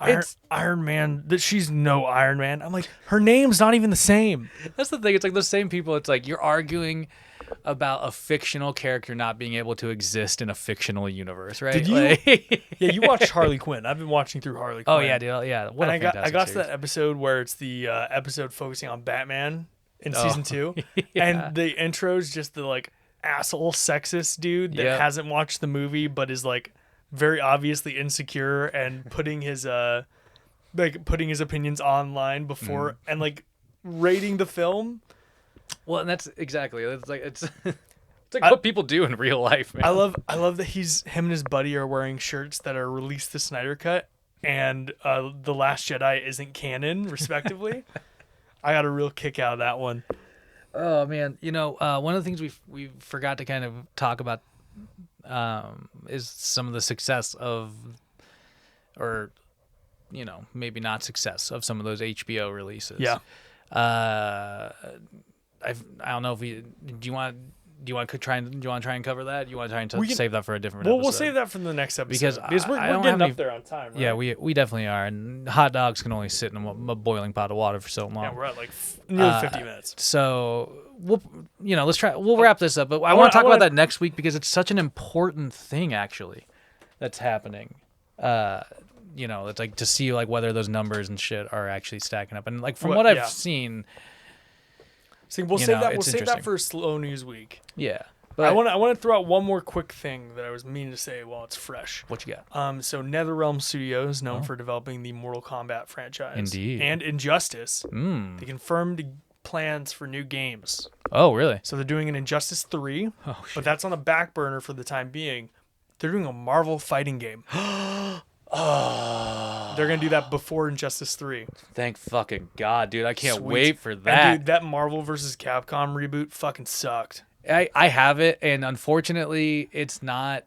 It's- Iron Man, that she's no Iron Man. I'm like, her name's not even the same. That's the thing. It's like the same people. It's like you're arguing about a fictional character not being able to exist in a fictional universe, right? Did you? Like- Yeah, you watched Harley Quinn. I've been watching through Harley Quinn. Oh yeah, dude. Yeah. What And a I fantastic got to series. that episode where it's the episode focusing on Batman in Oh. season 2. Yeah. And the intro's just the like asshole sexist dude that Yep. hasn't watched the movie but is like very obviously insecure and putting his opinions online before and like rating the film. Well, and that's exactly. It's like it's like what people do in real life, man. I love that him and his buddy are wearing shirts that are released the Snyder Cut and The Last Jedi isn't canon, respectively. I got a real kick out of that one. Oh man, one of the things we forgot to kind of talk about is some of the success of, or maybe not success of some of those HBO releases. Yeah. I don't know if do you want to try and cover that? Do you want to try and save that for a different episode? We'll save that for the next episode Because we're I don't getting have up there on time, right? Yeah, we definitely are. And hot dogs can only sit in a boiling pot of water for so long. Yeah, we're at like nearly 50 minutes. So we'll wrap this up. But I want to talk about that next week because it's such an important thing actually that's happening. It's like to see like whether those numbers and shit are actually stacking up. And like from what I've seen, so we'll save that. We'll it's save that interesting. for Slow News Week. yeah. But But I want to throw out one more quick thing that I was meaning to say while it's fresh. what you got? So NetherRealm Studios, known for developing the Mortal Kombat franchise, Indeed. and Injustice, they confirmed plans for new games. Oh, really? So they're doing an Injustice 3, Oh, shit. but that's on the back burner for the time being. They're doing a Marvel fighting game. They're gonna do that before Injustice 3. Thank fucking God, dude. I can't Sweet. wait for And that. dude, that Marvel vs. Capcom reboot fucking sucked. I have it, and unfortunately, it's not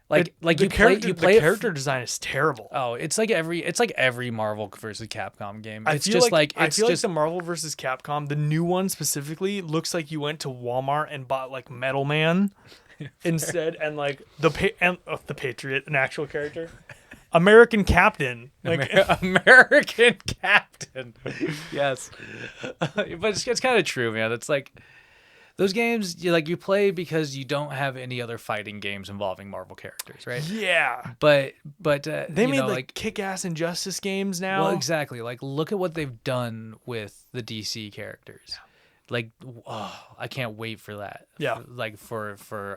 like The you character, play the it character design is terrible. Oh, it's like every Marvel versus Capcom game. I It's feel just like it's I feel just like the Marvel vs. Capcom, the new one specifically, looks like you went to Walmart and bought like Metal Man instead, and like the Patriot, an actual character, American Captain, like American Captain. Yes, but it's kind of true, man. It's like Those games, you play because you don't have any other fighting games involving Marvel characters, right? Yeah. But They made like kick-ass Injustice games now. Well, exactly. Like, look at what they've done with the DC characters. Yeah. Like, I can't wait for that. Yeah. For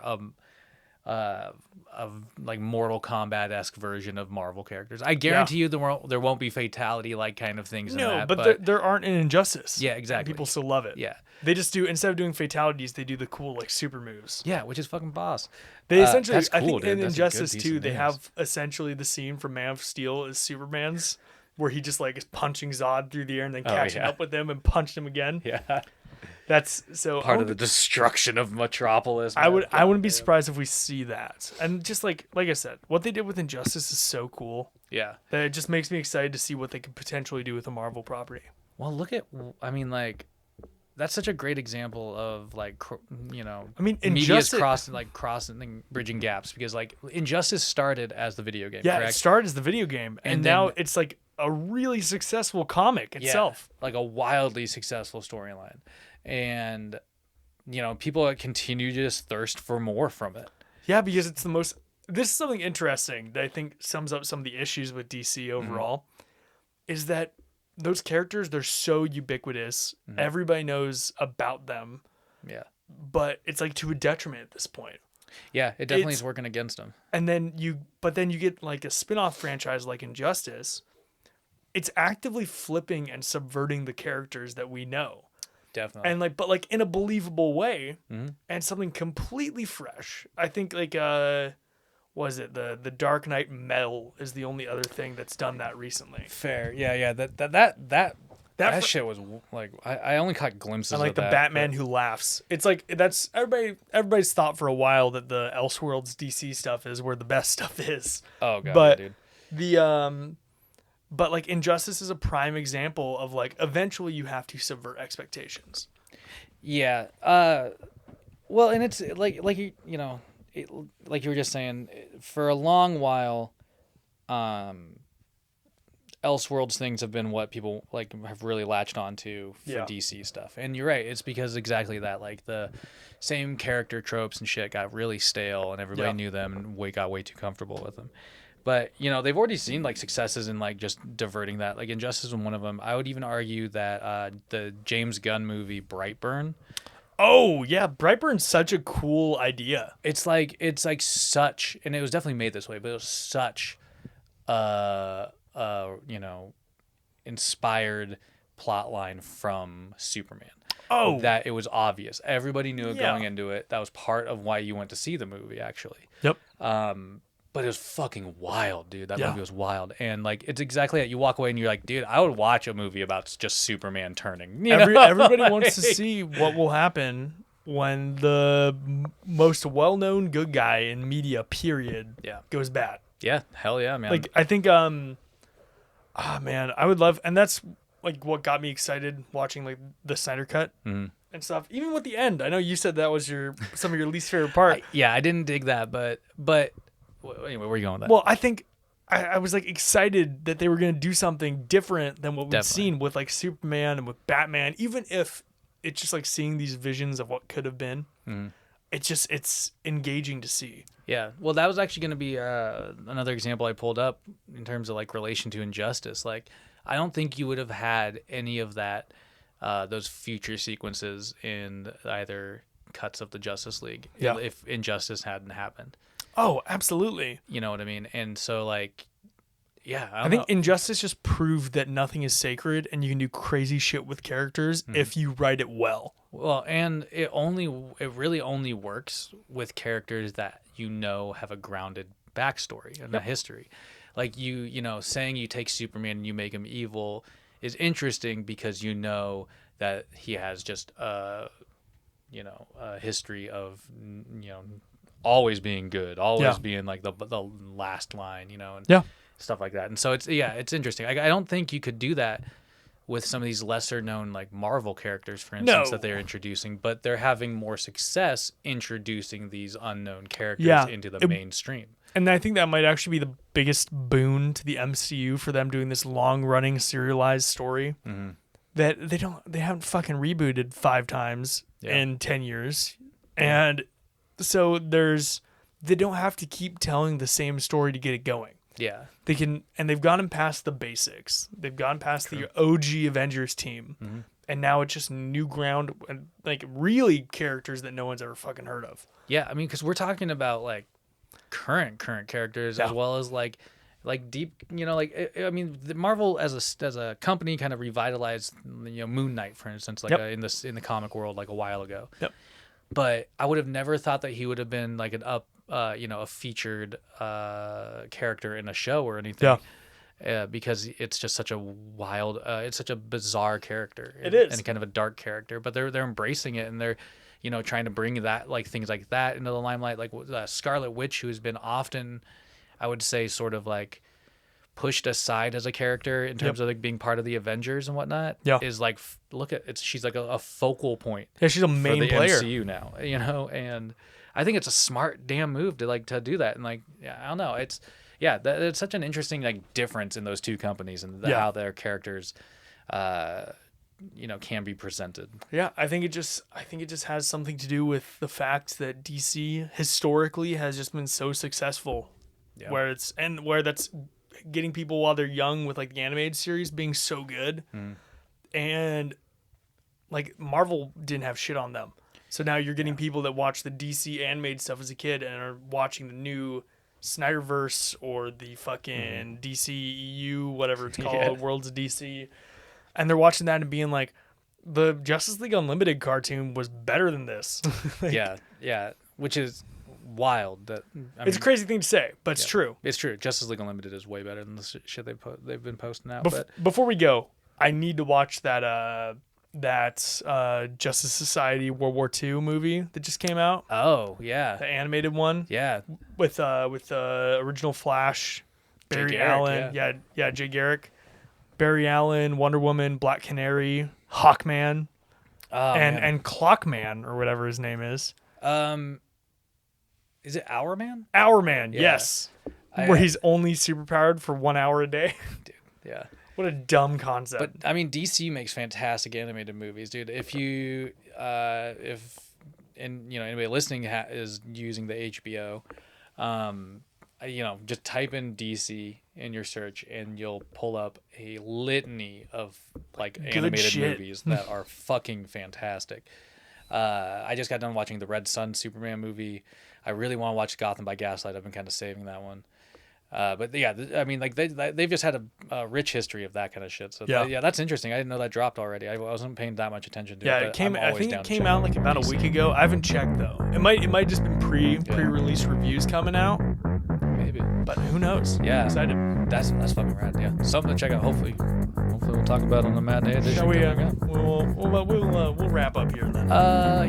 like Mortal Kombat-esque version of Marvel characters. I guarantee you there won't be fatality like kind of things in that. But there aren't an Injustice. Yeah, exactly. People still love it. Yeah. They just do, instead of doing fatalities, they do the cool like super moves. Yeah, which is fucking boss. They essentially, that's cool, I think dude. in That's Injustice 2, they have essentially the scene from Man of Steel is Superman's, where he just like is punching Zod through the air and then catching up with him and punched him again. Yeah. That's so part of the destruction of Metropolis. Man. I wouldn't be surprised if we see that. And just like I said, what they did with Injustice is so cool. Yeah. That it just makes me excited to see what they could potentially do with a Marvel property. Well, that's such a great example of media's crossing bridging gaps, because like Injustice started as the video game. Yeah, correct? It started as the video game, and now it's like a really successful comic itself. Yeah, like a wildly successful storyline. And people continue to just thirst for more from it. Yeah, because it's the most. This is something interesting that I think sums up some of the issues with DC overall, is that those characters, they're so ubiquitous. Everybody knows about them. Yeah. But it's like to a detriment at this point. Yeah, it definitely is working against them. And then you get like a spin-off franchise like Injustice. It's actively flipping and subverting the characters that we know. Definitely. And but in a believable way, and something completely fresh. I think was it the Dark Knight Metal is the only other thing that's done that recently. Fair. Yeah. That shit was like, I only caught glimpses of that. And the Batman who laughs. It's like, that's everybody's thought for a while that the Elseworlds DC stuff is where the best stuff is. Oh god, but dude. But like Injustice is a prime example of like eventually you have to subvert expectations. Yeah. Well, and it's like like you were just saying, for a long while, Elseworlds things have been what people have really latched onto for DC stuff. And you're right, it's because exactly that, like the same character tropes and shit got really stale and everybody knew them and got way too comfortable with them. But they've already seen successes in just diverting that. Like Injustice was one of them. I would even argue that the James Gunn movie Brightburn. Oh yeah, Brightburn's such a cool idea. It's such, and it was definitely made this way, but it was such inspired plot line from Superman. Oh, that it was obvious. Everybody knew it going into it. That was part of why you went to see the movie, actually. Yep. But it was fucking wild, dude. That movie was wild. And it's exactly that. You walk away and you're like, dude, I would watch a movie about just Superman turning. Everybody wants to see what will happen when the most well-known good guy in media, period, goes bad. Yeah, hell yeah, man. I think, man, I would love, and that's what got me excited watching the Snyder Cut and stuff. Even with the end, I know you said that was some of your least favorite part. I didn't dig that, but anyway, where are you going with that? Well, I think I was excited that they were going to do something different than what we've seen with Superman and with Batman, even if it's just seeing these visions of what could have been. It's engaging to see. Yeah. Well, that was actually going to be another example I pulled up in terms of relation to Injustice. I don't think you would have had any of that, those future sequences in either cuts of the Justice League if Injustice hadn't happened. Oh, absolutely. You know what I mean? And so I think Injustice just proved that nothing is sacred and you can do crazy shit with characters if you write it well. Well, and it really only works with characters that have a grounded backstory and a history. Saying you take Superman and you make him evil is interesting because that he has just a history of always being good, always being the last line, and stuff like that. And so it's interesting. I don't think you could do that with some of these lesser known Marvel characters, for instance, that they're introducing, but they're having more success introducing these unknown characters into the mainstream. And I think that might actually be the biggest boon to the MCU for them doing this long running serialized story. that they haven't fucking rebooted 5 times in 10 years. And so they don't have to keep telling the same story to get it going. Yeah. They can, and they've gotten past the basics. They've gone past the OG Avengers team. Mm-hmm. And now it's just new ground and like really characters that no one's ever fucking heard of. Yeah, I mean, because we're talking about like current characters as well as like deep, I mean, the Marvel as a company kind of revitalized, Moon Knight, for instance, like in the comic world like a while ago. Yep. But I would have never thought that he would have been like a featured character in a show or anything. Yeah. Because it's just such a wild, it's such a bizarre character. It is, and kind of a dark character. But they're embracing it, and they're, trying to bring that like things like that into the limelight. Like Scarlet Witch, who's been often, I would say, sort of like pushed aside as a character in terms of like being part of the Avengers and whatnot. Yeah, is like she's like a focal point. Yeah, she's a main for the player. MCU now, and I think it's a smart damn move to do that. And like, I don't know, it's. Yeah, it's such an interesting like difference in those two companies and how their characters, can be presented. Yeah, I think it just has something to do with the fact that DC historically has just been so successful, where that's getting people while they're young with like the animated series being so good, and like Marvel didn't have shit on them, so now you're getting people that watch the DC animated stuff as a kid and are watching the new Snyderverse or the fucking DCEU, whatever it's called, Worlds of DC, and they're watching that and being like, the Justice League Unlimited cartoon was better than this. yeah, which is wild. It's a crazy thing to say, but it's true. It's true. Justice League Unlimited is way better than the shit they've been posting out. Before we go, I need to watch that Justice Society World War II movie that just came out. Oh yeah, the animated one. Yeah, with original Flash, Barry Allen. Yeah, Jay Garrick, Barry Allen, Wonder Woman, Black Canary, Hawkman, and Clockman or whatever his name is. Is it Hourman? Hourman, yes. Where he's only superpowered for 1 hour a day. Dude, yeah. What a dumb concept. But I mean, DC makes fantastic animated movies, dude. If you, anybody listening is using the HBO, just type in DC in your search and you'll pull up a litany of like animated movies that are fucking fantastic. I just got done watching the Red Sun Superman movie. I really want to watch Gotham by Gaslight. I've been kind of saving that one. But yeah, I mean, like they've just had a rich history of that kind of shit. So that's interesting. I didn't know that dropped already. I wasn't paying that much attention to it. Yeah, it came. I think it came out like about a week ago. I haven't checked though. It might just been pre-release reviews coming out. Maybe, but who knows? Yeah, I'm excited. That's fucking rad. Yeah, something to check out. Hopefully we'll talk about on the Matinee Edition. Shall we? We'll wrap up here then.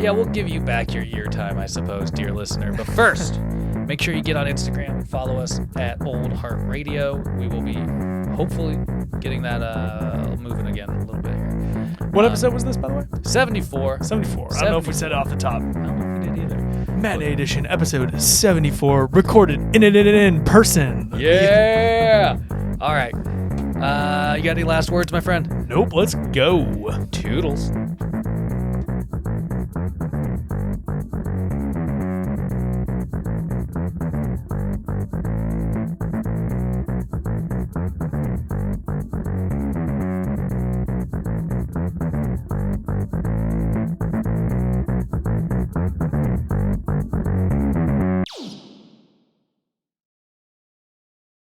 Yeah, we'll give you back your ear time, I suppose, dear listener. But first, make sure you get on Instagram and follow us at Old Heart Radio. We will be hopefully getting that moving again a little bit here. What episode was this, by the way? 74. 74. I don't know if we said it off the top. I don't know if we did either. Matinee Edition, episode 74, recorded in person. Yeah. All right. You got any last words, my friend? Nope. Let's go. Toodles.